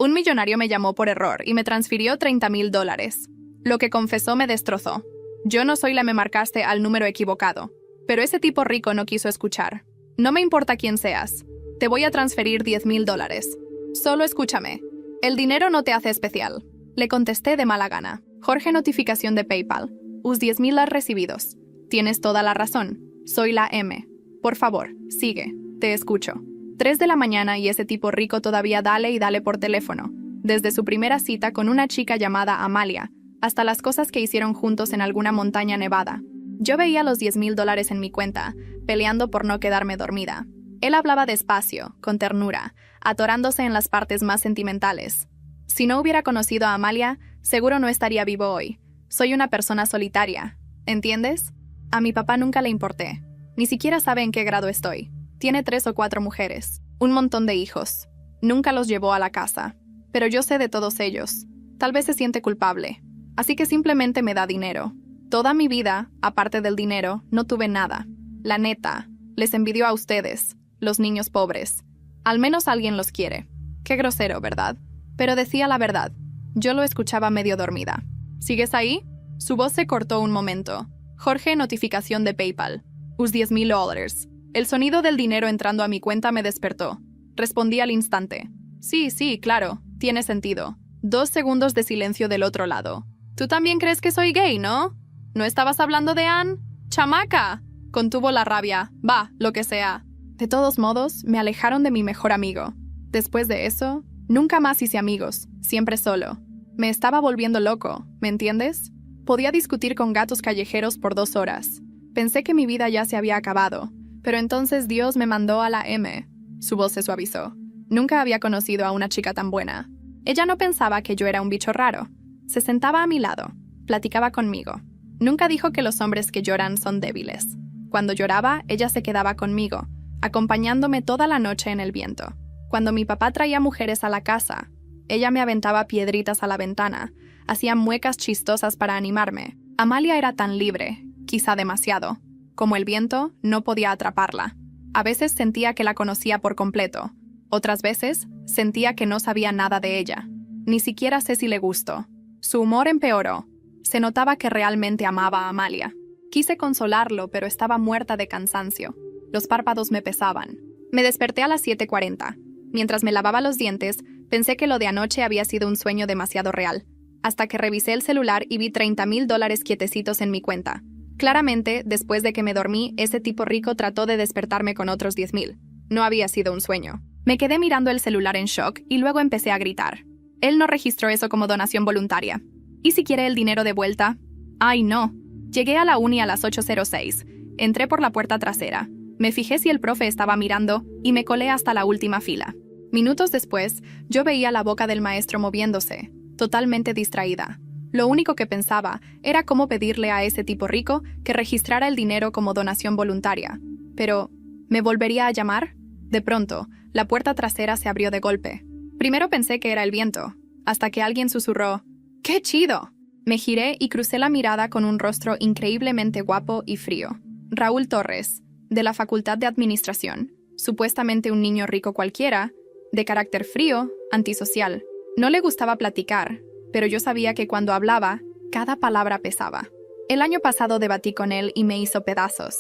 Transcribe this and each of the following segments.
Un millonario me llamó por error y me transfirió $30,000. Lo que confesó me destrozó. Yo no soy la me marcaste al número equivocado. Pero ese tipo rico no quiso escuchar. No me importa quién seas. Te voy a transferir $10,000. Solo escúchame. El dinero no te hace especial. Le contesté de mala gana. Jorge, notificación de PayPal. Us 10,000 recibidos. Tienes toda la razón. Soy la M. Por favor, sigue. Te escucho. 3 de la mañana y ese tipo rico todavía dale y dale por teléfono. Desde su primera cita con una chica llamada Amalia, hasta las cosas que hicieron juntos en alguna montaña nevada. Yo veía los $10,000 en mi cuenta, peleando por no quedarme dormida. Él hablaba despacio, con ternura, atorándose en las partes más sentimentales. Si no hubiera conocido a Amalia, seguro no estaría vivo hoy. Soy una persona solitaria, ¿entiendes? A mi papá nunca le importé. Ni siquiera sabe en qué grado estoy. Tiene 3 o 4 mujeres, un montón de hijos. Nunca los llevó a la casa. Pero yo sé de todos ellos. Tal vez se siente culpable. Así que simplemente me da dinero. Toda mi vida, aparte del dinero, no tuve nada. La neta, les envidio a ustedes, los niños pobres. Al menos alguien los quiere. Qué grosero, ¿verdad? Pero decía la verdad. Yo lo escuchaba medio dormida. ¿Sigues ahí? Su voz se cortó un momento. Jorge, notificación de PayPal. Us $10,000. El sonido del dinero entrando a mi cuenta me despertó. Respondí al instante. Sí, claro, tiene sentido. 2 segundos de silencio del otro lado. ¿Tú también crees que soy gay, no? ¿No estabas hablando de Ann? ¡Chamaca! Contuvo la rabia. Va, lo que sea. De todos modos, me alejaron de mi mejor amigo. Después de eso, nunca más hice amigos, siempre solo. Me estaba volviendo loco, ¿me entiendes? Podía discutir con gatos callejeros por 2 horas. Pensé que mi vida ya se había acabado, pero entonces Dios me mandó a la M. Su voz se suavizó. Nunca había conocido a una chica tan buena. Ella no pensaba que yo era un bicho raro. Se sentaba a mi lado, platicaba conmigo. Nunca dijo que los hombres que lloran son débiles. Cuando lloraba, ella se quedaba conmigo, acompañándome toda la noche en el viento. Cuando mi papá traía mujeres a la casa, ella me aventaba piedritas a la ventana, hacía muecas chistosas para animarme. Amalia era tan libre, quizá demasiado. Como el viento, no podía atraparla. A veces sentía que la conocía por completo. Otras veces, sentía que no sabía nada de ella. Ni siquiera sé si le gustó. Su humor empeoró. Se notaba que realmente amaba a Amalia. Quise consolarlo, pero estaba muerta de cansancio. Los párpados me pesaban. Me desperté a las 7:40. Mientras me lavaba los dientes, pensé que lo de anoche había sido un sueño demasiado real. Hasta que revisé el celular y vi $30,000 quietecitos en mi cuenta. Claramente, después de que me dormí, ese tipo rico trató de despertarme con otros 10,000. No había sido un sueño. Me quedé mirando el celular en shock y luego empecé a gritar. Él no registró eso como donación voluntaria. ¿Y si quiere el dinero de vuelta? ¡Ay, no! Llegué a la uni a las 8:06. Entré por la puerta trasera. Me fijé si el profe estaba mirando y me colé hasta la última fila. Minutos después, yo veía la boca del maestro moviéndose, totalmente distraída. Lo único que pensaba era cómo pedirle a ese tipo rico que registrara el dinero como donación voluntaria. Pero, ¿me volvería a llamar? De pronto, la puerta trasera se abrió de golpe. Primero pensé que era el viento, hasta que alguien susurró, ¡qué chido! Me giré y crucé la mirada con un rostro increíblemente guapo y frío. Raúl Torres, de la Facultad de Administración, supuestamente un niño rico cualquiera, de carácter frío, antisocial. No le gustaba platicar, pero yo sabía que cuando hablaba, cada palabra pesaba. El año pasado debatí con él y me hizo pedazos.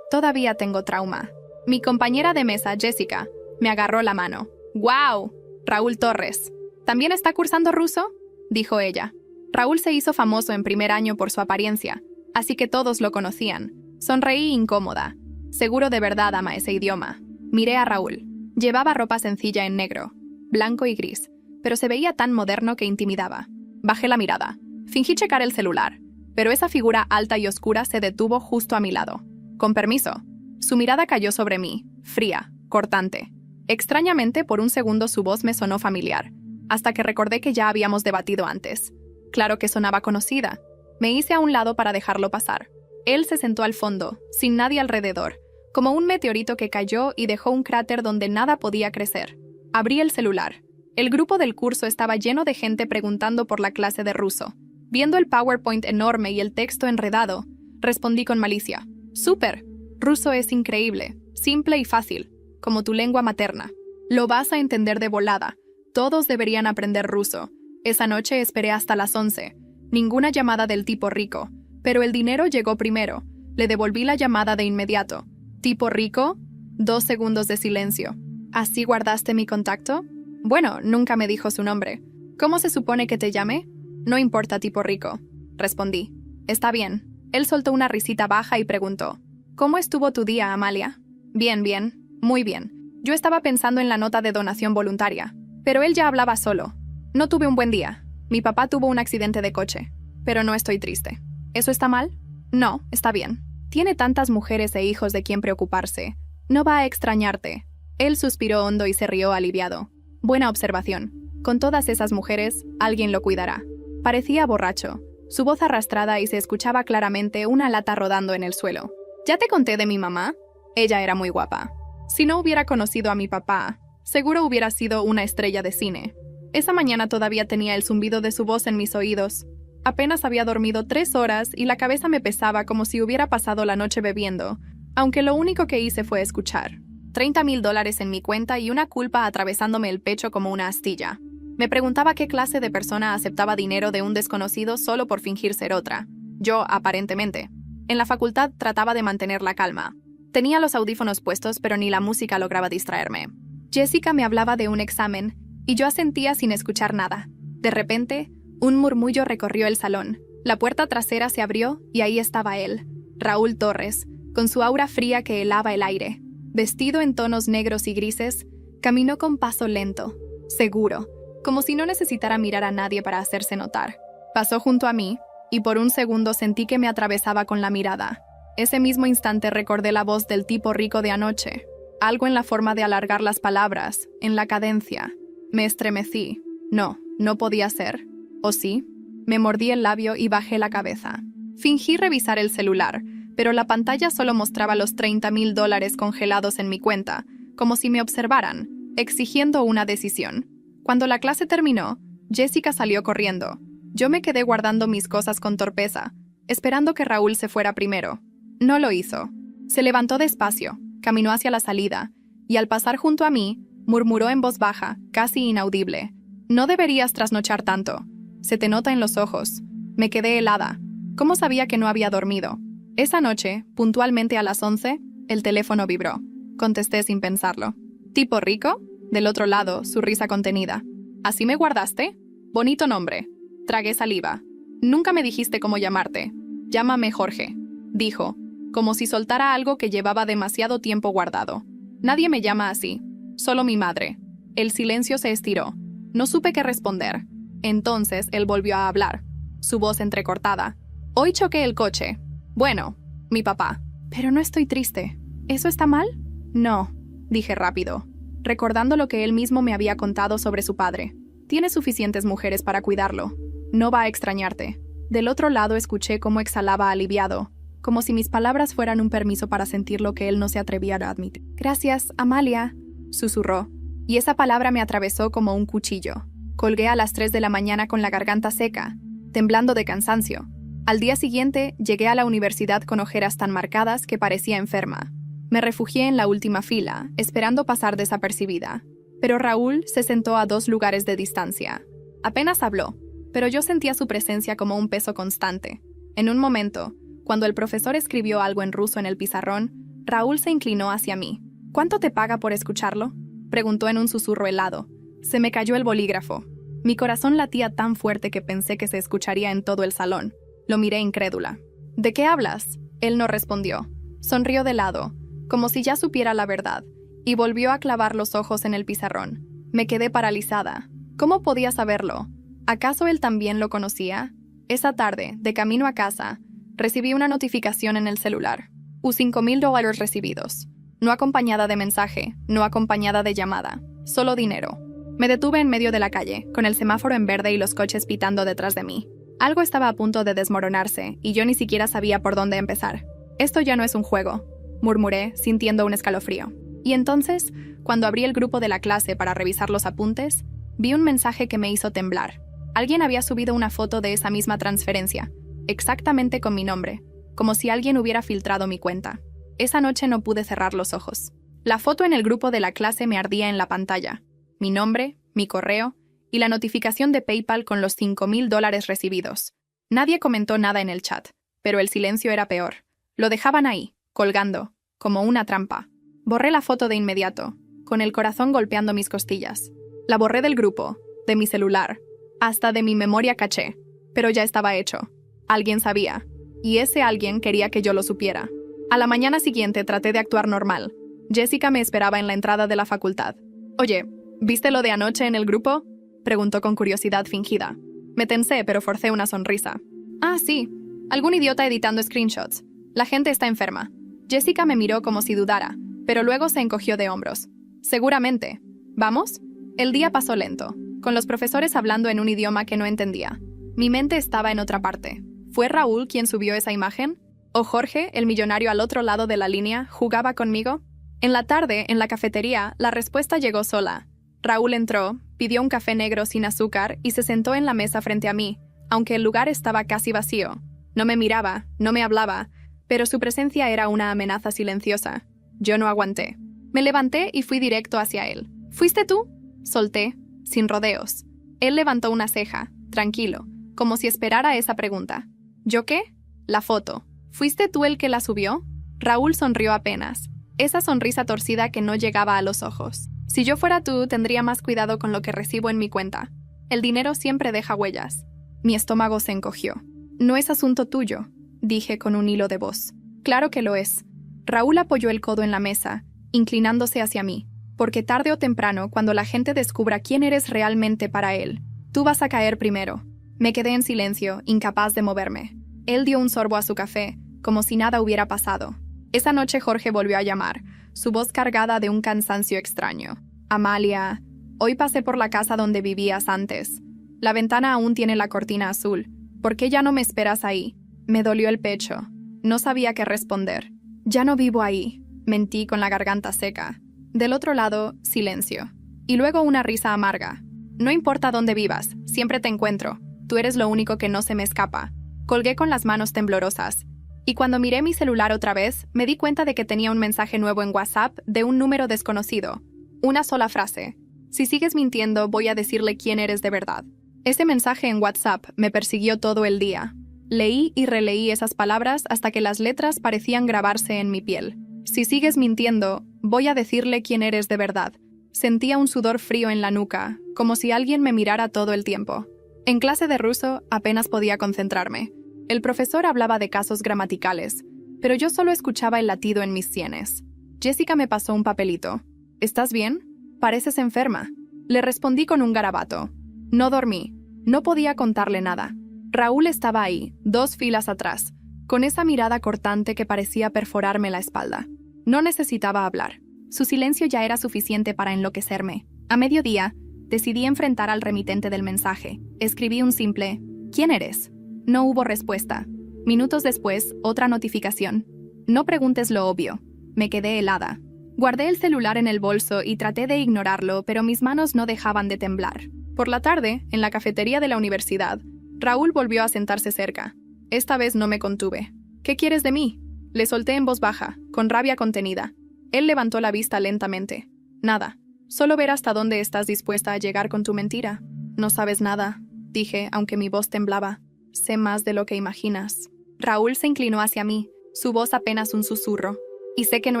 Todavía tengo trauma. Mi compañera de mesa, Jessica, me agarró la mano. ¡Guau! Raúl Torres. ¿También está cursando ruso?, dijo ella. Raúl se hizo famoso en primer año por su apariencia, así que todos lo conocían. Sonreí incómoda. Seguro de verdad ama ese idioma. Miré a Raúl. Llevaba ropa sencilla en negro, blanco y gris, pero se veía tan moderno que intimidaba. Bajé la mirada. Fingí checar el celular, pero esa figura alta y oscura se detuvo justo a mi lado. Con permiso. Su mirada cayó sobre mí, fría, cortante. Extrañamente, por un segundo su voz me sonó familiar, hasta que recordé que ya habíamos debatido antes. Claro que sonaba conocida. Me hice a un lado para dejarlo pasar. Él se sentó al fondo, sin nadie alrededor, como un meteorito que cayó y dejó un cráter donde nada podía crecer. Abrí el celular. El grupo del curso estaba lleno de gente preguntando por la clase de ruso. Viendo el PowerPoint enorme y el texto enredado, respondí con malicia. ¡Súper! Ruso es increíble, simple y fácil, como tu lengua materna. Lo vas a entender de volada. Todos deberían aprender ruso. Esa noche esperé hasta las 11. Ninguna llamada del tipo rico. Pero el dinero llegó primero. Le devolví la llamada de inmediato. ¿Tipo rico? 2 segundos de silencio. ¿Así guardaste mi contacto? Bueno, nunca me dijo su nombre. ¿Cómo se supone que te llame? No importa, tipo rico. Respondí. Está bien. Él soltó una risita baja y preguntó. ¿Cómo estuvo tu día, Amalia? Bien, bien. Muy bien. Yo estaba pensando en la nota de donación voluntaria. Pero él ya hablaba solo. No tuve un buen día. Mi papá tuvo un accidente de coche. Pero no estoy triste. ¿Eso está mal? No, está bien. Tiene tantas mujeres e hijos de quien preocuparse. No va a extrañarte. Él suspiró hondo y se rió aliviado. Buena observación. Con todas esas mujeres, alguien lo cuidará. Parecía borracho. Su voz arrastrada y se escuchaba claramente una lata rodando en el suelo. ¿Ya te conté de mi mamá? Ella era muy guapa. Si no hubiera conocido a mi papá, seguro hubiera sido una estrella de cine. Esa mañana todavía tenía el zumbido de su voz en mis oídos. Apenas había dormido 3 horas y la cabeza me pesaba como si hubiera pasado la noche bebiendo, aunque lo único que hice fue escuchar. $30,000 en mi cuenta y una culpa atravesándome el pecho como una astilla. Me preguntaba qué clase de persona aceptaba dinero de un desconocido solo por fingir ser otra. Yo, aparentemente. En la facultad trataba de mantener la calma. Tenía los audífonos puestos, pero ni la música lograba distraerme. Jessica me hablaba de un examen, y yo asentía sin escuchar nada. De repente, un murmullo recorrió el salón. La puerta trasera se abrió y ahí estaba él, Raúl Torres, con su aura fría que helaba el aire. Vestido en tonos negros y grises, caminó con paso lento, seguro, como si no necesitara mirar a nadie para hacerse notar. Pasó junto a mí, y por un segundo sentí que me atravesaba con la mirada. Ese mismo instante recordé la voz del tipo rico de anoche, algo en la forma de alargar las palabras, en la cadencia. Me estremecí. No podía ser. ¿O sí? Me mordí el labio y bajé la cabeza. Fingí revisar el celular, pero la pantalla solo mostraba los $30,000 congelados en mi cuenta, como si me observaran, exigiendo una decisión. Cuando la clase terminó, Jessica salió corriendo. Yo me quedé guardando mis cosas con torpeza, esperando que Raúl se fuera primero. No lo hizo. Se levantó despacio, caminó hacia la salida, y al pasar junto a mí, murmuró en voz baja, casi inaudible. No deberías trasnochar tanto. Se te nota en los ojos. Me quedé helada. ¿Cómo sabía que no había dormido? Esa noche, puntualmente a las 11, el teléfono vibró. Contesté sin pensarlo. ¿Tipo rico? Del otro lado, su risa contenida. ¿Así me guardaste? Bonito nombre. Tragué saliva. Nunca me dijiste cómo llamarte. Llámame Jorge, dijo, como si soltara algo que llevaba demasiado tiempo guardado. Nadie me llama así. Solo mi madre. El silencio se estiró. No supe qué responder. Entonces él volvió a hablar, su voz entrecortada. Hoy choqué el coche. Bueno, mi papá. Pero no estoy triste. ¿Eso está mal? No, dije rápido, recordando lo que él mismo me había contado sobre su padre. Tiene suficientes mujeres para cuidarlo. No va a extrañarte. Del otro lado escuché cómo exhalaba aliviado, como si mis palabras fueran un permiso para sentir lo que él no se atrevía a admitir. Gracias, Amalia, susurró, y esa palabra me atravesó como un cuchillo. Colgué a las 3 de la mañana con la garganta seca, temblando de cansancio. Al día siguiente, llegué a la universidad con ojeras tan marcadas que parecía enferma. Me refugié en la última fila, esperando pasar desapercibida. Pero Raúl se sentó a 2 lugares de distancia. Apenas habló, pero yo sentía su presencia como un peso constante. En un momento, cuando el profesor escribió algo en ruso en el pizarrón, Raúl se inclinó hacia mí. ¿Cuánto te paga por escucharlo?, preguntó en un susurro helado. Se me cayó el bolígrafo. Mi corazón latía tan fuerte que pensé que se escucharía en todo el salón. Lo miré incrédula. ¿De qué hablas?, él no respondió. Sonrió de lado, como si ya supiera la verdad, y volvió a clavar los ojos en el pizarrón. Me quedé paralizada. ¿Cómo podía saberlo? ¿Acaso él también lo conocía? Esa tarde, de camino a casa, recibí una notificación en el celular. $5,000 recibidos. No acompañada de mensaje, no acompañada de llamada. Solo dinero. Me detuve en medio de la calle, con el semáforo en verde y los coches pitando detrás de mí. Algo estaba a punto de desmoronarse, y yo ni siquiera sabía por dónde empezar. Esto ya no es un juego, murmuré, sintiendo un escalofrío. Y entonces, cuando abrí el grupo de la clase para revisar los apuntes, vi un mensaje que me hizo temblar. Alguien había subido una foto de esa misma transferencia, exactamente con mi nombre, como si alguien hubiera filtrado mi cuenta. Esa noche no pude cerrar los ojos. La foto en el grupo de la clase me ardía en la pantalla. Mi nombre, mi correo y la notificación de PayPal con los $5,000 recibidos. Nadie comentó nada en el chat, pero el silencio era peor. Lo dejaban ahí, colgando, como una trampa. Borré la foto de inmediato, con el corazón golpeando mis costillas. La borré del grupo, de mi celular, hasta de mi memoria caché. Pero ya estaba hecho. Alguien sabía, y ese alguien quería que yo lo supiera. A la mañana siguiente traté de actuar normal. Jessica me esperaba en la entrada de la facultad. «Oye, ¿viste lo de anoche en el grupo?», preguntó con curiosidad fingida. Me tensé, pero forcé una sonrisa. «Ah, sí. Algún idiota editando screenshots. La gente está enferma». Jessica me miró como si dudara, pero luego se encogió de hombros. «Seguramente. ¿Vamos?». El día pasó lento, con los profesores hablando en un idioma que no entendía. Mi mente estaba en otra parte. ¿Fue Raúl quien subió esa imagen? ¿O Jorge, el millonario al otro lado de la línea, jugaba conmigo? En la tarde, en la cafetería, la respuesta llegó sola. Raúl entró, pidió un café negro sin azúcar y se sentó en la mesa frente a mí, aunque el lugar estaba casi vacío. No me miraba, no me hablaba, pero su presencia era una amenaza silenciosa. Yo no aguanté. Me levanté y fui directo hacia él. «¿Fuiste tú?», solté, sin rodeos. Él levantó una ceja, tranquilo, como si esperara esa pregunta. ¿Yo qué? La foto. ¿Fuiste tú el que la subió? Raúl sonrió apenas, esa sonrisa torcida que no llegaba a los ojos. Si yo fuera tú, tendría más cuidado con lo que recibo en mi cuenta. El dinero siempre deja huellas. Mi estómago se encogió. «No es asunto tuyo», dije con un hilo de voz. «Claro que lo es». Raúl apoyó el codo en la mesa, inclinándose hacia mí. «Porque tarde o temprano, cuando la gente descubra quién eres realmente para él, tú vas a caer primero». Me quedé en silencio, incapaz de moverme. Él dio un sorbo a su café, como si nada hubiera pasado. Esa noche Jorge volvió a llamar, su voz cargada de un cansancio extraño. «Amalia, hoy pasé por la casa donde vivías antes. La ventana aún tiene la cortina azul. ¿Por qué ya no me esperas ahí?». Me dolió el pecho. No sabía qué responder. «Ya no vivo ahí», mentí con la garganta seca. Del otro lado, silencio. Y luego una risa amarga. «No importa dónde vivas, siempre te encuentro. Tú eres lo único que no se me escapa». Colgué con las manos temblorosas. Y cuando miré mi celular otra vez, me di cuenta de que tenía un mensaje nuevo en WhatsApp de un número desconocido. Una sola frase. «Si sigues mintiendo, voy a decirle quién eres de verdad». Ese mensaje en WhatsApp me persiguió todo el día. Leí y releí esas palabras hasta que las letras parecían grabarse en mi piel. «Si sigues mintiendo, voy a decirle quién eres de verdad». Sentía un sudor frío en la nuca, como si alguien me mirara todo el tiempo. En clase de ruso apenas podía concentrarme. El profesor hablaba de casos gramaticales, pero yo solo escuchaba el latido en mis sienes. Jessica me pasó un papelito. «¿Estás bien? Pareces enferma». Le respondí con un garabato. No dormí. No podía contarle nada. Raúl estaba ahí, 2 filas atrás, con esa mirada cortante que parecía perforarme la espalda. No necesitaba hablar. Su silencio ya era suficiente para enloquecerme. A mediodía, decidí enfrentar al remitente del mensaje. Escribí un simple «¿Quién eres?». No hubo respuesta. Minutos después, otra notificación. «No preguntes lo obvio». Me quedé helada. Guardé el celular en el bolso y traté de ignorarlo, pero mis manos no dejaban de temblar. Por la tarde, en la cafetería de la universidad, Raúl volvió a sentarse cerca. Esta vez no me contuve. «¿Qué quieres de mí?». Le solté en voz baja, con rabia contenida. Él levantó la vista lentamente. «Nada. Solo ver hasta dónde estás dispuesta a llegar con tu mentira». «No sabes nada», dije, aunque mi voz temblaba. «Sé más de lo que imaginas». Raúl se inclinó hacia mí, su voz apenas un susurro. «Y sé que no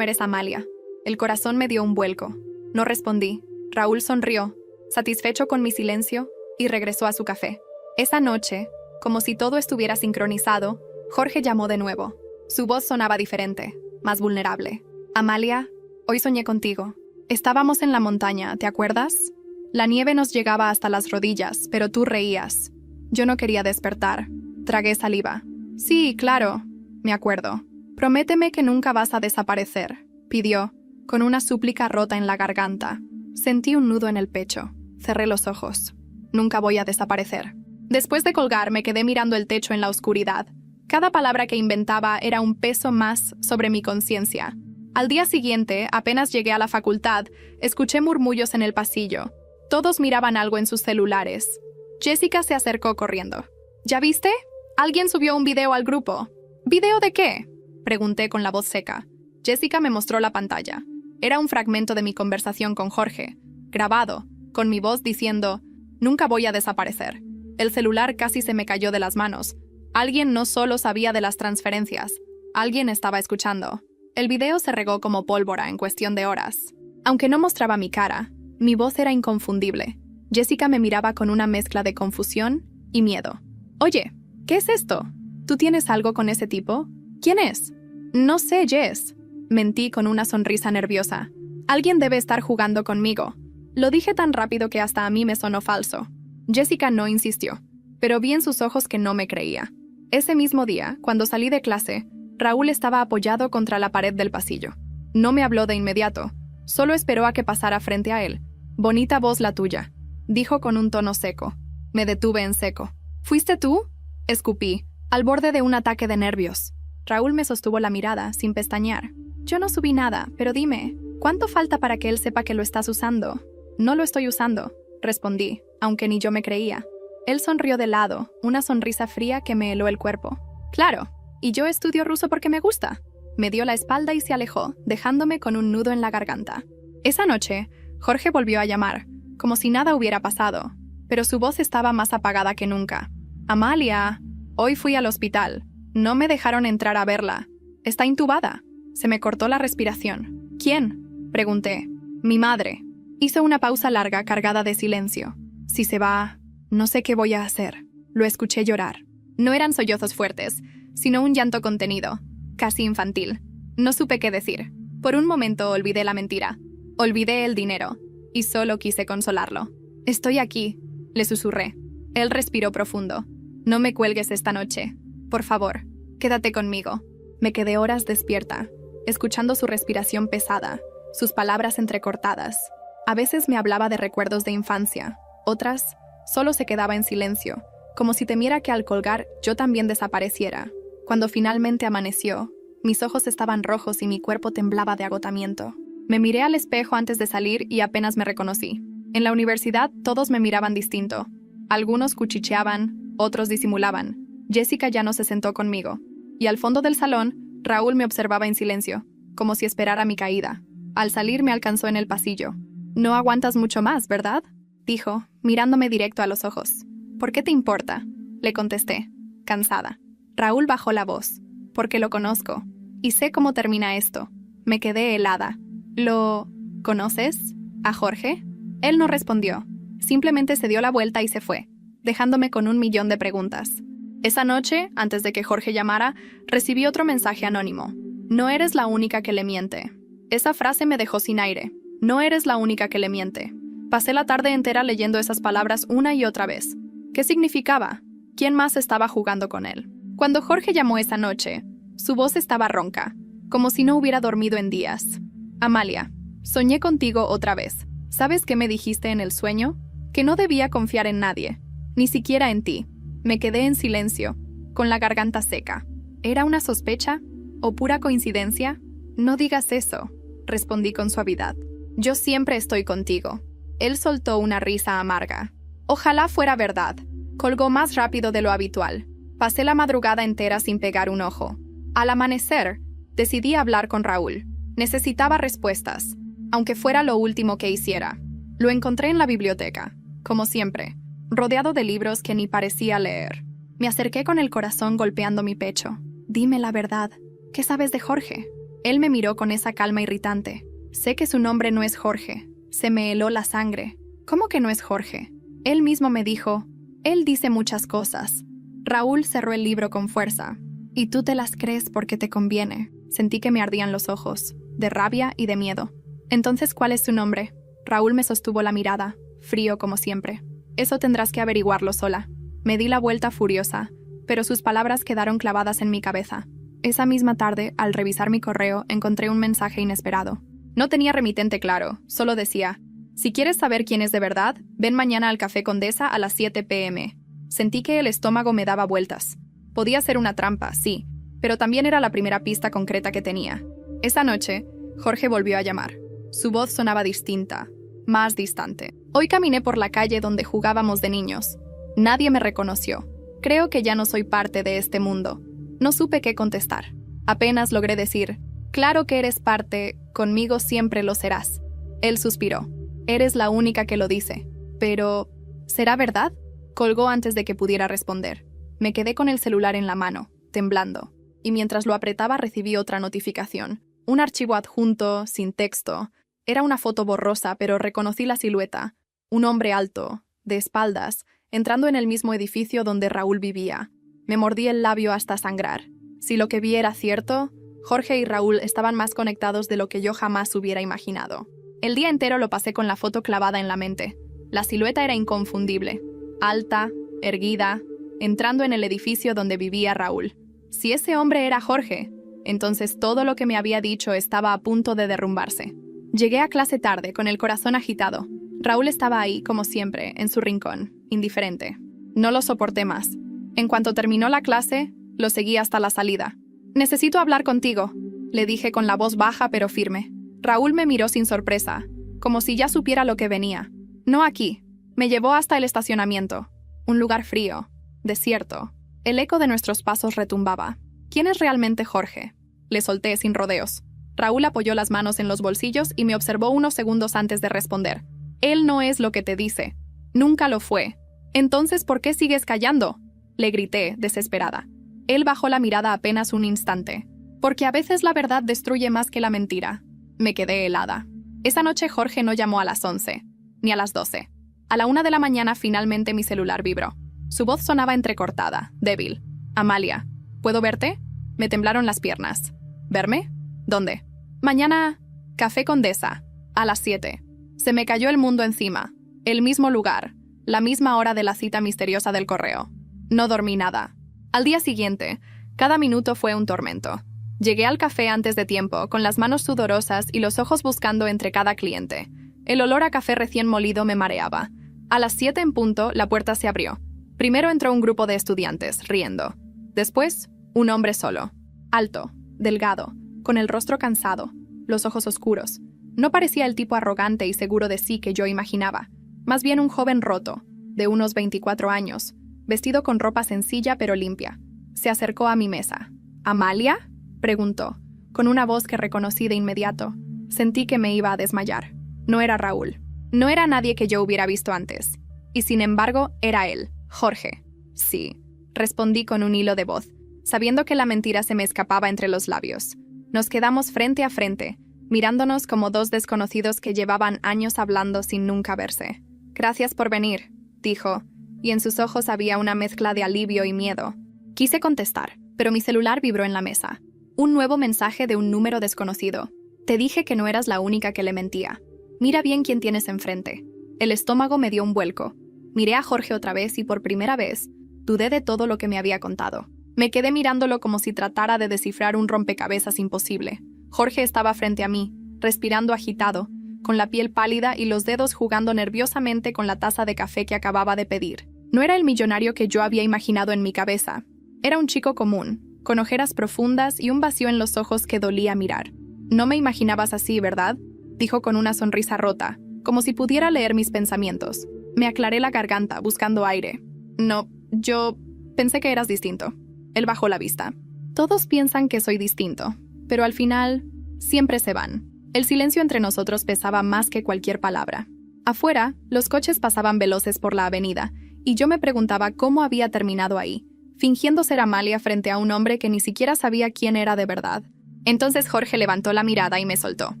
eres Amalia». El corazón me dio un vuelco. No respondí. Raúl sonrió, satisfecho con mi silencio, y regresó a su café. Esa noche, como si todo estuviera sincronizado, Jorge llamó de nuevo. Su voz sonaba diferente, más vulnerable. «Amalia, hoy soñé contigo. Estábamos en la montaña, ¿te acuerdas? La nieve nos llegaba hasta las rodillas, pero tú reías. Yo no quería despertar. Tragué saliva. Sí, claro, me acuerdo. Prométeme que nunca vas a desaparecer», pidió, con una súplica rota en la garganta. Sentí un nudo en el pecho. Cerré los ojos. «Nunca voy a desaparecer». Después de colgar, me quedé mirando el techo en la oscuridad. Cada palabra que inventaba era un peso más sobre mi conciencia. Al día siguiente, apenas llegué a la facultad, escuché murmullos en el pasillo. Todos miraban algo en sus celulares. Jessica se acercó corriendo. «¿Ya viste? Alguien subió un video al grupo». «¿Video de qué?», pregunté con la voz seca. Jessica me mostró la pantalla. Era un fragmento de mi conversación con Jorge, grabado, con mi voz diciendo, «Nunca voy a desaparecer». El celular casi se me cayó de las manos. Alguien no solo sabía de las transferencias, alguien estaba escuchando. El video se regó como pólvora en cuestión de horas. Aunque no mostraba mi cara, mi voz era inconfundible. Jessica me miraba con una mezcla de confusión y miedo. «Oye, ¿qué es esto? ¿Tú tienes algo con ese tipo? ¿Quién es?» «No sé, Jess». Mentí con una sonrisa nerviosa. «Alguien debe estar jugando conmigo». Lo dije tan rápido que hasta a mí me sonó falso. Jessica no insistió, pero vi en sus ojos que no me creía. Ese mismo día, cuando salí de clase, Raúl estaba apoyado contra la pared del pasillo. No me habló de inmediato, solo esperó a que pasara frente a él. «Bonita voz la tuya», dijo con un tono seco. Me detuve en seco. «¿Fuiste tú?», escupí, al borde de un ataque de nervios. Raúl me sostuvo la mirada, sin pestañear. «Yo no subí nada, pero dime, ¿cuánto falta para que él sepa que lo estás usando?» «No lo estoy usando», respondí, aunque ni yo me creía. Él sonrió de lado, una sonrisa fría que me heló el cuerpo. «Claro, y yo estudio ruso porque me gusta». Me dio la espalda y se alejó, dejándome con un nudo en la garganta. Esa noche, Jorge volvió a llamar, como si nada hubiera pasado, pero su voz estaba más apagada que nunca. «Amalia, hoy fui al hospital. No me dejaron entrar a verla. Está intubada». Se me cortó la respiración. «¿Quién?», pregunté. «Mi madre». Hizo una pausa larga cargada de silencio. «Si se va, no sé qué voy a hacer». Lo escuché llorar. No eran sollozos fuertes, sino un llanto contenido, casi infantil. No supe qué decir. Por un momento olvidé la mentira. Olvidé el dinero. Y solo quise consolarlo. «Estoy aquí», le susurré. Él respiró profundo. «No me cuelgues esta noche. Por favor, quédate conmigo». Me quedé horas despierta, escuchando su respiración pesada, sus palabras entrecortadas. A veces me hablaba de recuerdos de infancia, otras solo se quedaba en silencio, como si temiera que al colgar yo también desapareciera. Cuando finalmente amaneció, mis ojos estaban rojos y mi cuerpo temblaba de agotamiento. Me miré al espejo antes de salir y apenas me reconocí. En la universidad todos me miraban distinto. Algunos cuchicheaban, otros disimulaban. Jessica ya no se sentó conmigo. Y al fondo del salón, Raúl me observaba en silencio, como si esperara mi caída. Al salir me alcanzó en el pasillo. «No aguantas mucho más, ¿verdad?», dijo, mirándome directo a los ojos. «¿Por qué te importa?», le contesté, cansada. Raúl bajó la voz. «Porque lo conozco, y sé cómo termina esto». Me quedé helada. «¿Lo conoces? ¿A Jorge?». Él no respondió. Simplemente se dio la vuelta y se fue, dejándome con 1.000.000 de preguntas. Esa noche, antes de que Jorge llamara, recibí otro mensaje anónimo. «No eres la única que le miente». Esa frase me dejó sin aire. «No eres la única que le miente». Pasé la tarde entera leyendo esas palabras una y otra vez. ¿Qué significaba? ¿Quién más estaba jugando con él? Cuando Jorge llamó esa noche, su voz estaba ronca, como si no hubiera dormido en días. «Amalia, soñé contigo otra vez. ¿Sabes qué me dijiste en el sueño? Que no debía confiar en nadie, ni siquiera en ti». Me quedé en silencio, con la garganta seca. ¿Era una sospecha? ¿O pura coincidencia? «No digas eso», respondí con suavidad. «Yo siempre estoy contigo». Él soltó una risa amarga. Ojalá fuera verdad. Colgó más rápido de lo habitual. Pasé la madrugada entera sin pegar un ojo. Al amanecer, decidí hablar con Raúl. Necesitaba respuestas, aunque fuera lo último que hiciera. Lo encontré en la biblioteca, como siempre, rodeado de libros que ni parecía leer. Me acerqué con el corazón golpeando mi pecho. «Dime la verdad. ¿Qué sabes de Jorge?». Él me miró con esa calma irritante. «Sé que su nombre no es Jorge». Se me heló la sangre. «¿Cómo que no es Jorge?». Él mismo me dijo. «Él dice muchas cosas». Raúl cerró el libro con fuerza. «Y tú te las crees porque te conviene». Sentí que me ardían los ojos, de rabia y de miedo. «Entonces, ¿cuál es su nombre?». Raúl me sostuvo la mirada, frío como siempre. «Eso tendrás que averiguarlo sola». Me di la vuelta furiosa, pero sus palabras quedaron clavadas en mi cabeza. Esa misma tarde, al revisar mi correo, encontré un mensaje inesperado. No tenía remitente claro, solo decía: «Si quieres saber quién es de verdad, ven mañana al Café Condesa a las 7 p.m». Sentí que el estómago me daba vueltas. Podía ser una trampa, sí, pero también era la primera pista concreta que tenía. Esa noche, Jorge volvió a llamar. Su voz sonaba distinta, más distante. Hoy caminé por la calle donde jugábamos de niños. Nadie me reconoció. Creo que ya no soy parte de este mundo. No supe qué contestar. Apenas logré decir: «Claro que eres parte, conmigo siempre lo serás». Él suspiró. «Eres la única que lo dice». Pero, ¿será verdad? Colgó antes de que pudiera responder. Me quedé con el celular en la mano, temblando, y mientras lo apretaba recibí otra notificación. Un archivo adjunto, sin texto. Era una foto borrosa, pero reconocí la silueta. Un hombre alto, de espaldas, entrando en el mismo edificio donde Raúl vivía. Me mordí el labio hasta sangrar. Si lo que vi era cierto, Jorge y Raúl estaban más conectados de lo que yo jamás hubiera imaginado. El día entero lo pasé con la foto clavada en la mente. La silueta era inconfundible, alta, erguida, entrando en el edificio donde vivía Raúl. Si ese hombre era Jorge, entonces todo lo que me había dicho estaba a punto de derrumbarse. Llegué a clase tarde, con el corazón agitado. Raúl estaba ahí, como siempre, en su rincón, indiferente. No lo soporté más. En cuanto terminó la clase, lo seguí hasta la salida. «Necesito hablar contigo», le dije con la voz baja pero firme. Raúl me miró sin sorpresa, como si ya supiera lo que venía. «No aquí». Me llevó hasta el estacionamiento. Un lugar frío, desierto. El eco de nuestros pasos retumbaba. «¿Quién es realmente Jorge?», le solté sin rodeos. Raúl apoyó las manos en los bolsillos y me observó unos segundos antes de responder. «Él no es lo que te dice. Nunca lo fue. Entonces, ¿por qué sigues callando?», le grité, desesperada. Él bajó la mirada apenas un instante. «Porque a veces la verdad destruye más que la mentira». Me quedé helada. Esa noche Jorge no llamó a las 11, ni a las 12. A la 1 de la mañana finalmente mi celular vibró. Su voz sonaba entrecortada, débil. «Amalia, ¿puedo verte?». Me temblaron las piernas. «¿Verme? ¿Dónde?». «Mañana, Café Condesa, a las 7. Se me cayó el mundo encima. El mismo lugar, la misma hora de la cita misteriosa del correo. No dormí nada. Al día siguiente, cada minuto fue un tormento. Llegué al café antes de tiempo, con las manos sudorosas y los ojos buscando entre cada cliente. El olor a café recién molido me mareaba. A las 7 en punto, la puerta se abrió. Primero entró un grupo de estudiantes, riendo. Después, un hombre solo. Alto, delgado, con el rostro cansado, los ojos oscuros. No parecía el tipo arrogante y seguro de sí que yo imaginaba. Más bien un joven roto, de unos 24 años, vestido con ropa sencilla pero limpia. Se acercó a mi mesa. «¿Amalia?», preguntó, con una voz que reconocí de inmediato. Sentí que me iba a desmayar. No era Raúl. No era nadie que yo hubiera visto antes. Y sin embargo, era él, Jorge. «Sí», respondí con un hilo de voz, sabiendo que la mentira se me escapaba entre los labios. Nos quedamos frente a frente, mirándonos como dos desconocidos que llevaban años hablando sin nunca verse. «Gracias por venir», dijo, y en sus ojos había una mezcla de alivio y miedo. Quise contestar, pero mi celular vibró en la mesa. Un nuevo mensaje de un número desconocido. «Te dije que no eras la única que le mentía. Mira bien quién tienes enfrente». El estómago me dio un vuelco. Miré a Jorge otra vez y por primera vez dudé de todo lo que me había contado. Me quedé mirándolo como si tratara de descifrar un rompecabezas imposible. Jorge estaba frente a mí, respirando agitado, con la piel pálida y los dedos jugando nerviosamente con la taza de café que acababa de pedir. No era el millonario que yo había imaginado en mi cabeza. Era un chico común, con ojeras profundas y un vacío en los ojos que dolía mirar. «No me imaginabas así, ¿verdad?», dijo con una sonrisa rota, como si pudiera leer mis pensamientos. Me aclaré la garganta, buscando aire. «No, yo pensé que eras distinto». Él bajó la vista. «Todos piensan que soy distinto, pero al final siempre se van». El silencio entre nosotros pesaba más que cualquier palabra. Afuera, los coches pasaban veloces por la avenida, y yo me preguntaba cómo había terminado ahí, fingiendo ser Amalia frente a un hombre que ni siquiera sabía quién era de verdad. Entonces Jorge levantó la mirada y me soltó.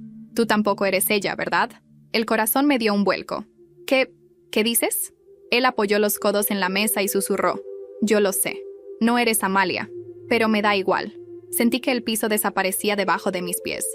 «Tú tampoco eres ella, ¿verdad?». El corazón me dio un vuelco. ¿Qué dices?». Él apoyó los codos en la mesa y susurró. «Yo lo sé. No eres Amalia. Pero me da igual». Sentí que el piso desaparecía debajo de mis pies.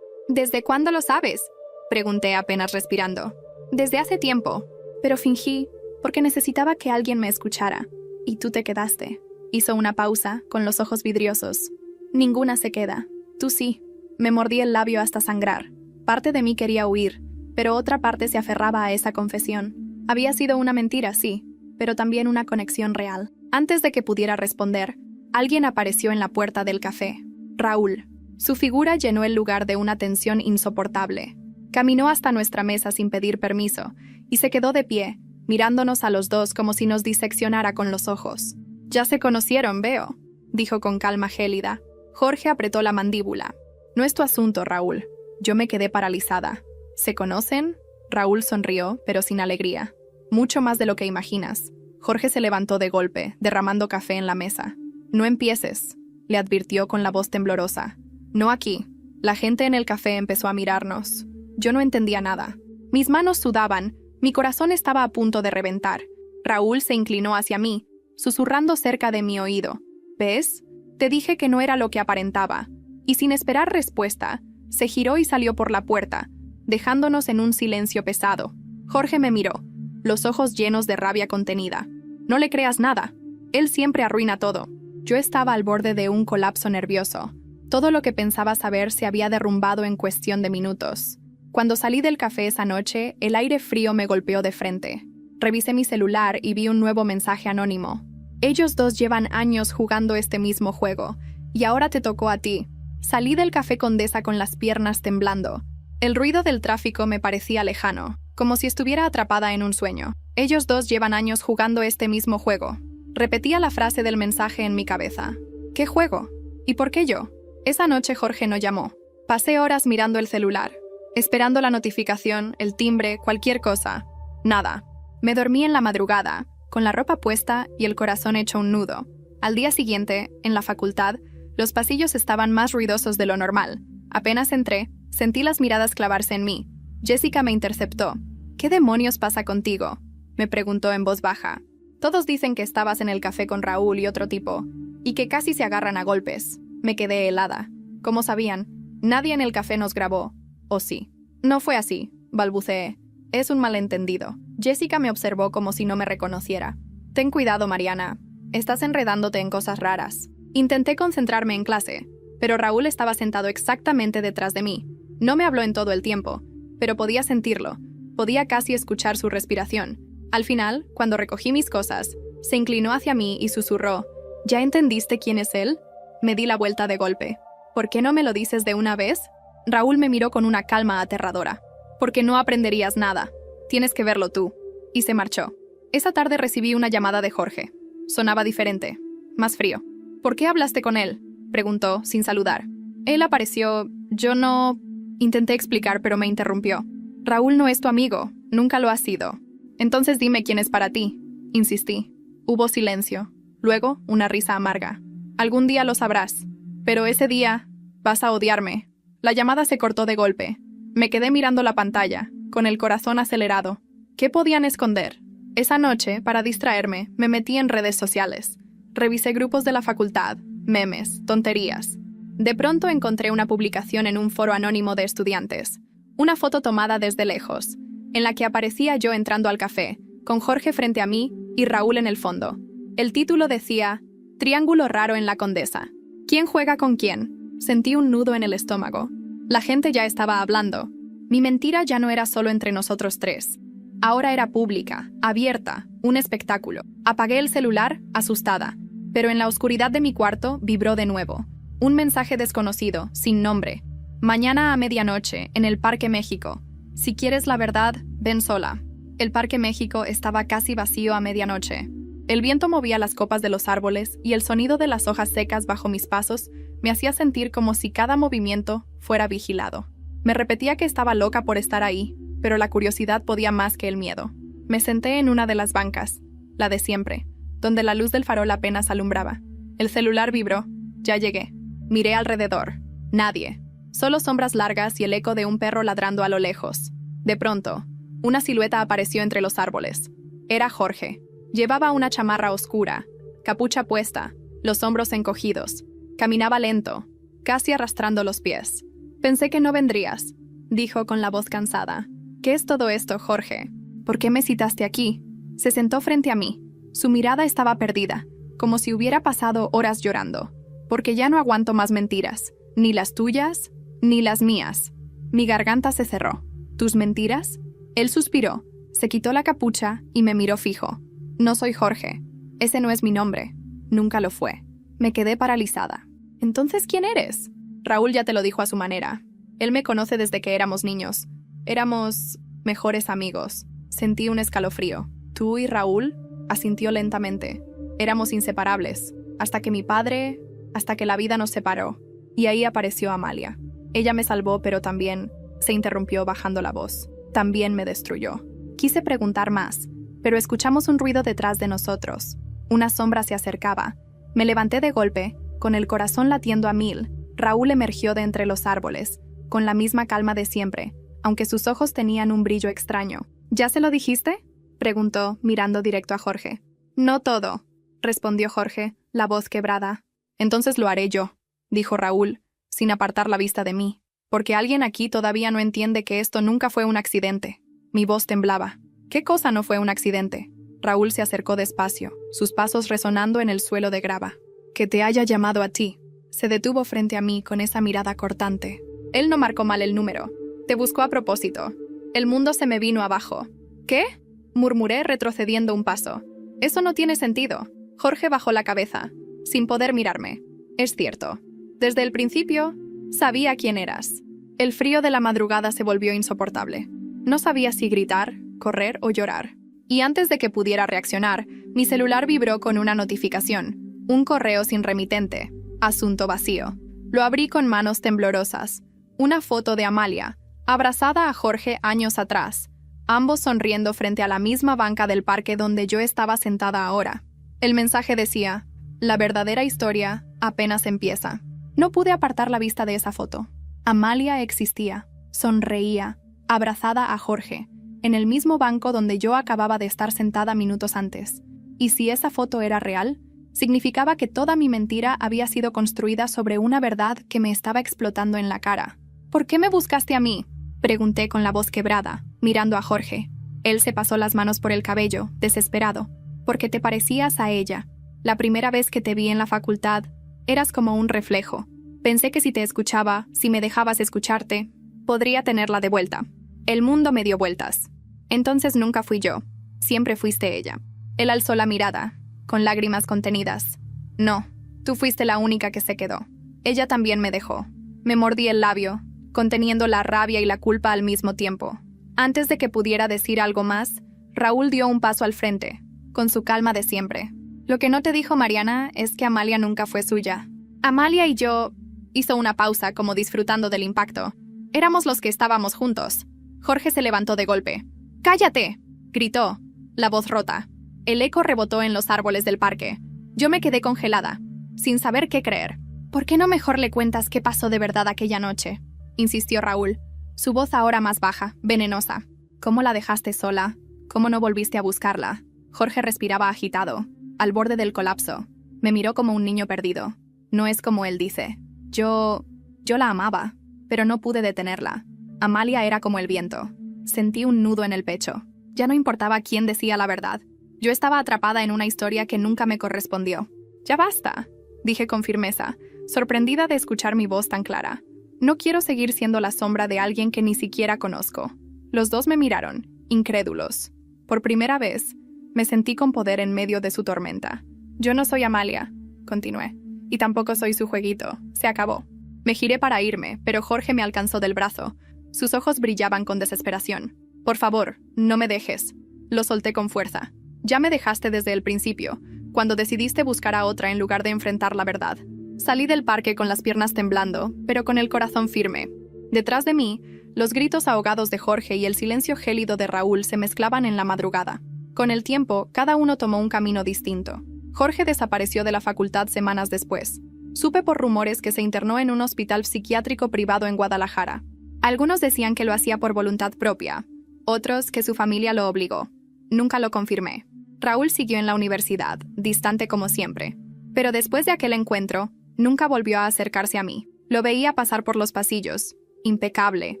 «¿Desde cuándo lo sabes?», pregunté apenas respirando. «Desde hace tiempo, pero fingí, porque necesitaba que alguien me escuchara. Y tú te quedaste». Hizo una pausa, con los ojos vidriosos. «Ninguna se queda. Tú sí». Me mordí el labio hasta sangrar. Parte de mí quería huir, pero otra parte se aferraba a esa confesión. Había sido una mentira, sí, pero también una conexión real. Antes de que pudiera responder, alguien apareció en la puerta del café. Raúl. Su figura llenó el lugar de una tensión insoportable. Caminó hasta nuestra mesa sin pedir permiso y se quedó de pie, mirándonos a los dos como si nos diseccionara con los ojos. «Ya se conocieron, veo», dijo con calma gélida. Jorge apretó la mandíbula. «No es tu asunto, Raúl». Yo me quedé paralizada. «¿Se conocen?». Raúl sonrió, pero sin alegría. Mucho más de lo que imaginas. Jorge se levantó de golpe, derramando café en la mesa. No empieces, le advirtió con la voz temblorosa. No aquí. La gente en el café empezó a mirarnos. Yo no entendía nada. Mis manos sudaban, mi corazón estaba a punto de reventar. Raúl se inclinó hacia mí, susurrando cerca de mi oído. ¿Ves? Te dije que no era lo que aparentaba. Y sin esperar respuesta, se giró y salió por la puerta, dejándonos en un silencio pesado. Jorge me miró, los ojos llenos de rabia contenida. No le creas nada. Él siempre arruina todo. Yo estaba al borde de un colapso nervioso. Todo lo que pensaba saber se había derrumbado en cuestión de minutos. Cuando salí del café esa noche, el aire frío me golpeó de frente. Revisé mi celular y vi un nuevo mensaje anónimo. Ellos dos llevan años jugando este mismo juego, y ahora te tocó a ti. Salí del café Condesa con las piernas temblando. El ruido del tráfico me parecía lejano, como si estuviera atrapada en un sueño. Ellos dos llevan años jugando este mismo juego. Repetía la frase del mensaje en mi cabeza. ¿Qué juego? ¿Y por qué yo? Esa noche Jorge no llamó. Pasé horas mirando el celular, esperando la notificación, el timbre, cualquier cosa. Nada. Me dormí en la madrugada, con la ropa puesta y el corazón hecho un nudo. Al día siguiente, en la facultad, los pasillos estaban más ruidosos de lo normal. Apenas entré, sentí las miradas clavarse en mí. Jessica me interceptó. ¿Qué demonios pasa contigo?, me preguntó en voz baja. Todos dicen que estabas en el café con Raúl y otro tipo, y que casi se agarran a golpes. Me quedé helada. Como sabían, nadie en el café nos grabó. ¿O sí? No fue así, balbuceé. Es un malentendido. Jessica me observó como si no me reconociera. Ten cuidado, Mariana. Estás enredándote en cosas raras. Intenté concentrarme en clase, pero Raúl estaba sentado exactamente detrás de mí. No me habló en todo el tiempo, pero podía sentirlo. Podía casi escuchar su respiración. Al final, cuando recogí mis cosas, se inclinó hacia mí y susurró. ¿Ya entendiste quién es él? Me di la vuelta de golpe. ¿Por qué no me lo dices de una vez? Raúl me miró con una calma aterradora. Porque no aprenderías nada. Tienes que verlo tú. Y se marchó. Esa tarde recibí una llamada de Jorge. Sonaba diferente, más frío. ¿Por qué hablaste con él?, preguntó, sin saludar. Él apareció. Yo no... Intenté explicar, pero me interrumpió. Raúl no es tu amigo. Nunca lo ha sido. Entonces dime quién es para ti. Insistí. Hubo silencio. Luego, una risa amarga. Algún día lo sabrás. Pero ese día vas a odiarme. La llamada se cortó de golpe. Me quedé mirando la pantalla, con el corazón acelerado. ¿Qué podían esconder? Esa noche, para distraerme, me metí en redes sociales. Revisé grupos de la facultad, memes, tonterías. De pronto encontré una publicación en un foro anónimo de estudiantes. Una foto tomada desde lejos, en la que aparecía yo entrando al café, con Jorge frente a mí y Raúl en el fondo. El título decía, Triángulo raro en la Condesa. ¿Quién juega con quién? Sentí un nudo en el estómago. La gente ya estaba hablando. Mi mentira ya no era solo entre nosotros tres. Ahora era pública, abierta, un espectáculo. Apagué el celular, asustada. Pero en la oscuridad de mi cuarto vibró de nuevo. Un mensaje desconocido, sin nombre. Mañana a medianoche, en el Parque México. Si quieres la verdad, ven sola. El Parque México estaba casi vacío a medianoche. El viento movía las copas de los árboles y el sonido de las hojas secas bajo mis pasos me hacía sentir como si cada movimiento fuera vigilado. Me repetía que estaba loca por estar ahí, pero la curiosidad podía más que el miedo. Me senté en una de las bancas, la de siempre, donde la luz del farol apenas alumbraba. El celular vibró. Ya llegué. Miré alrededor. Nadie. Solo sombras largas y el eco de un perro ladrando a lo lejos. De pronto, una silueta apareció entre los árboles. Era Jorge. Llevaba una chamarra oscura, capucha puesta, los hombros encogidos. Caminaba lento, casi arrastrando los pies. Pensé que no vendrías, dijo con la voz cansada. ¿Qué es todo esto, Jorge? ¿Por qué me citaste aquí? Se sentó frente a mí. Su mirada estaba perdida, como si hubiera pasado horas llorando. Porque ya no aguanto más mentiras, ni las tuyas, ni las mías. Mi garganta se cerró. ¿Tus mentiras? Él suspiró, se quitó la capucha y me miró fijo. No soy Jorge. Ese no es mi nombre. Nunca lo fue. Me quedé paralizada. ¿Entonces quién eres? Raúl ya te lo dijo a su manera. Él me conoce desde que éramos niños. Éramos mejores amigos. Sentí un escalofrío. ¿Tú y Raúl? Asintió lentamente. Éramos inseparables. Hasta que la vida nos separó. Y ahí apareció Amalia. Ella me salvó, pero también se interrumpió bajando la voz. También me destruyó. Quise preguntar más, pero escuchamos un ruido detrás de nosotros. Una sombra se acercaba. Me levanté de golpe, con el corazón latiendo a 1000. Raúl emergió de entre los árboles, con la misma calma de siempre, aunque sus ojos tenían un brillo extraño. ¿Ya se lo dijiste?, preguntó, mirando directo a Jorge. No todo, respondió Jorge, la voz quebrada. Entonces lo haré yo, dijo Raúl, sin apartar la vista de mí, porque alguien aquí todavía no entiende que esto nunca fue un accidente. Mi voz temblaba. ¿Qué cosa no fue un accidente? Raúl se acercó despacio, sus pasos resonando en el suelo de grava. Que te haya llamado a ti. Se detuvo frente a mí con esa mirada cortante. Él no marcó mal el número. Te buscó a propósito. El mundo se me vino abajo. ¿Qué?, murmuré retrocediendo un paso. Eso no tiene sentido. Jorge bajó la cabeza, sin poder mirarme. Es cierto. Desde el principio, sabía quién eras. El frío de la madrugada se volvió insoportable. No sabía si gritar, correr o llorar. Y antes de que pudiera reaccionar, mi celular vibró con una notificación. Un correo sin remitente. Asunto vacío. Lo abrí con manos temblorosas. Una foto de Amalia, abrazada a Jorge años atrás, ambos sonriendo frente a la misma banca del parque donde yo estaba sentada ahora. El mensaje decía: la verdadera historia apenas empieza. No pude apartar la vista de esa foto. Amalia existía, sonreía, abrazada a Jorge, en el mismo banco donde yo acababa de estar sentada minutos antes. Y si esa foto era real, significaba que toda mi mentira había sido construida sobre una verdad que me estaba explotando en la cara. ¿Por qué me buscaste a mí?, pregunté con la voz quebrada, mirando a Jorge. Él se pasó las manos por el cabello, desesperado. Porque te parecías a ella. La primera vez que te vi en la facultad, eras como un reflejo. Pensé que si te escuchaba, si me dejabas escucharte, podría tenerla de vuelta. El mundo me dio vueltas. Entonces nunca fui yo. Siempre fuiste ella. Él alzó la mirada, con lágrimas contenidas. No, tú fuiste la única que se quedó. Ella también me dejó. Me mordí el labio, conteniendo la rabia y la culpa al mismo tiempo. Antes de que pudiera decir algo más, Raúl dio un paso al frente, con su calma de siempre. Lo que no te dijo Mariana es que Amalia nunca fue suya. Amalia y yo... Hizo una pausa, como disfrutando del impacto. Éramos los que estábamos juntos. Jorge se levantó de golpe. ¡Cállate!, gritó, la voz rota. El eco rebotó en los árboles del parque. Yo me quedé congelada, sin saber qué creer. ¿Por qué no mejor le cuentas qué pasó de verdad aquella noche?, insistió Raúl, su voz ahora más baja, venenosa. ¿Cómo la dejaste sola? ¿Cómo no volviste a buscarla? Jorge respiraba agitado, al borde del colapso. Me miró como un niño perdido. No es como él dice. Yo la amaba, pero no pude detenerla. Amalia era como el viento. Sentí un nudo en el pecho. Ya no importaba quién decía la verdad. Yo estaba atrapada en una historia que nunca me correspondió. «Ya basta», dije con firmeza, sorprendida de escuchar mi voz tan clara. No quiero seguir siendo la sombra de alguien que ni siquiera conozco. Los dos me miraron, incrédulos. Por primera vez, me sentí con poder en medio de su tormenta. «Yo no soy Amalia», continué, «y tampoco soy su jueguito. Se acabó». Me giré para irme, pero Jorge me alcanzó del brazo. Sus ojos brillaban con desesperación. «Por favor, no me dejes». Lo solté con fuerza. «Ya me dejaste desde el principio, cuando decidiste buscar a otra en lugar de enfrentar la verdad». Salí del parque con las piernas temblando, pero con el corazón firme. Detrás de mí, los gritos ahogados de Jorge y el silencio gélido de Raúl se mezclaban en la madrugada. Con el tiempo, cada uno tomó un camino distinto. Jorge desapareció de la facultad semanas después. Supe por rumores que se internó en un hospital psiquiátrico privado en Guadalajara. Algunos decían que lo hacía por voluntad propia, otros que su familia lo obligó. Nunca lo confirmé. Raúl siguió en la universidad, distante como siempre. Pero después de aquel encuentro, nunca volvió a acercarse a mí. Lo veía pasar por los pasillos, impecable,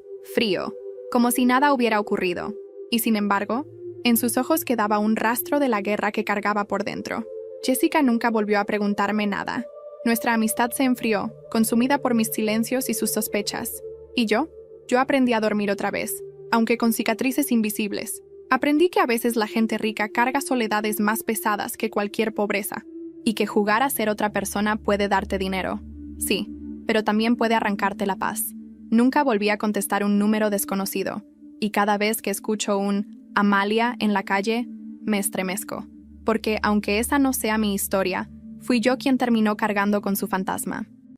frío, como si nada hubiera ocurrido. Y sin embargo, en sus ojos quedaba un rastro de la guerra que cargaba por dentro. Jessica nunca volvió a preguntarme nada. Nuestra amistad se enfrió, consumida por mis silencios y sus sospechas. Y yo aprendí a dormir otra vez, aunque con cicatrices invisibles. Aprendí que a veces la gente rica carga soledades más pesadas que cualquier pobreza. Y que jugar a ser otra persona puede darte dinero. Sí, pero también puede arrancarte la paz. Nunca volví a contestar un número desconocido, y cada vez que escucho un Amalia en la calle, me estremezco. Porque aunque esa no sea mi historia, fui yo quien terminó cargando con su fantasma.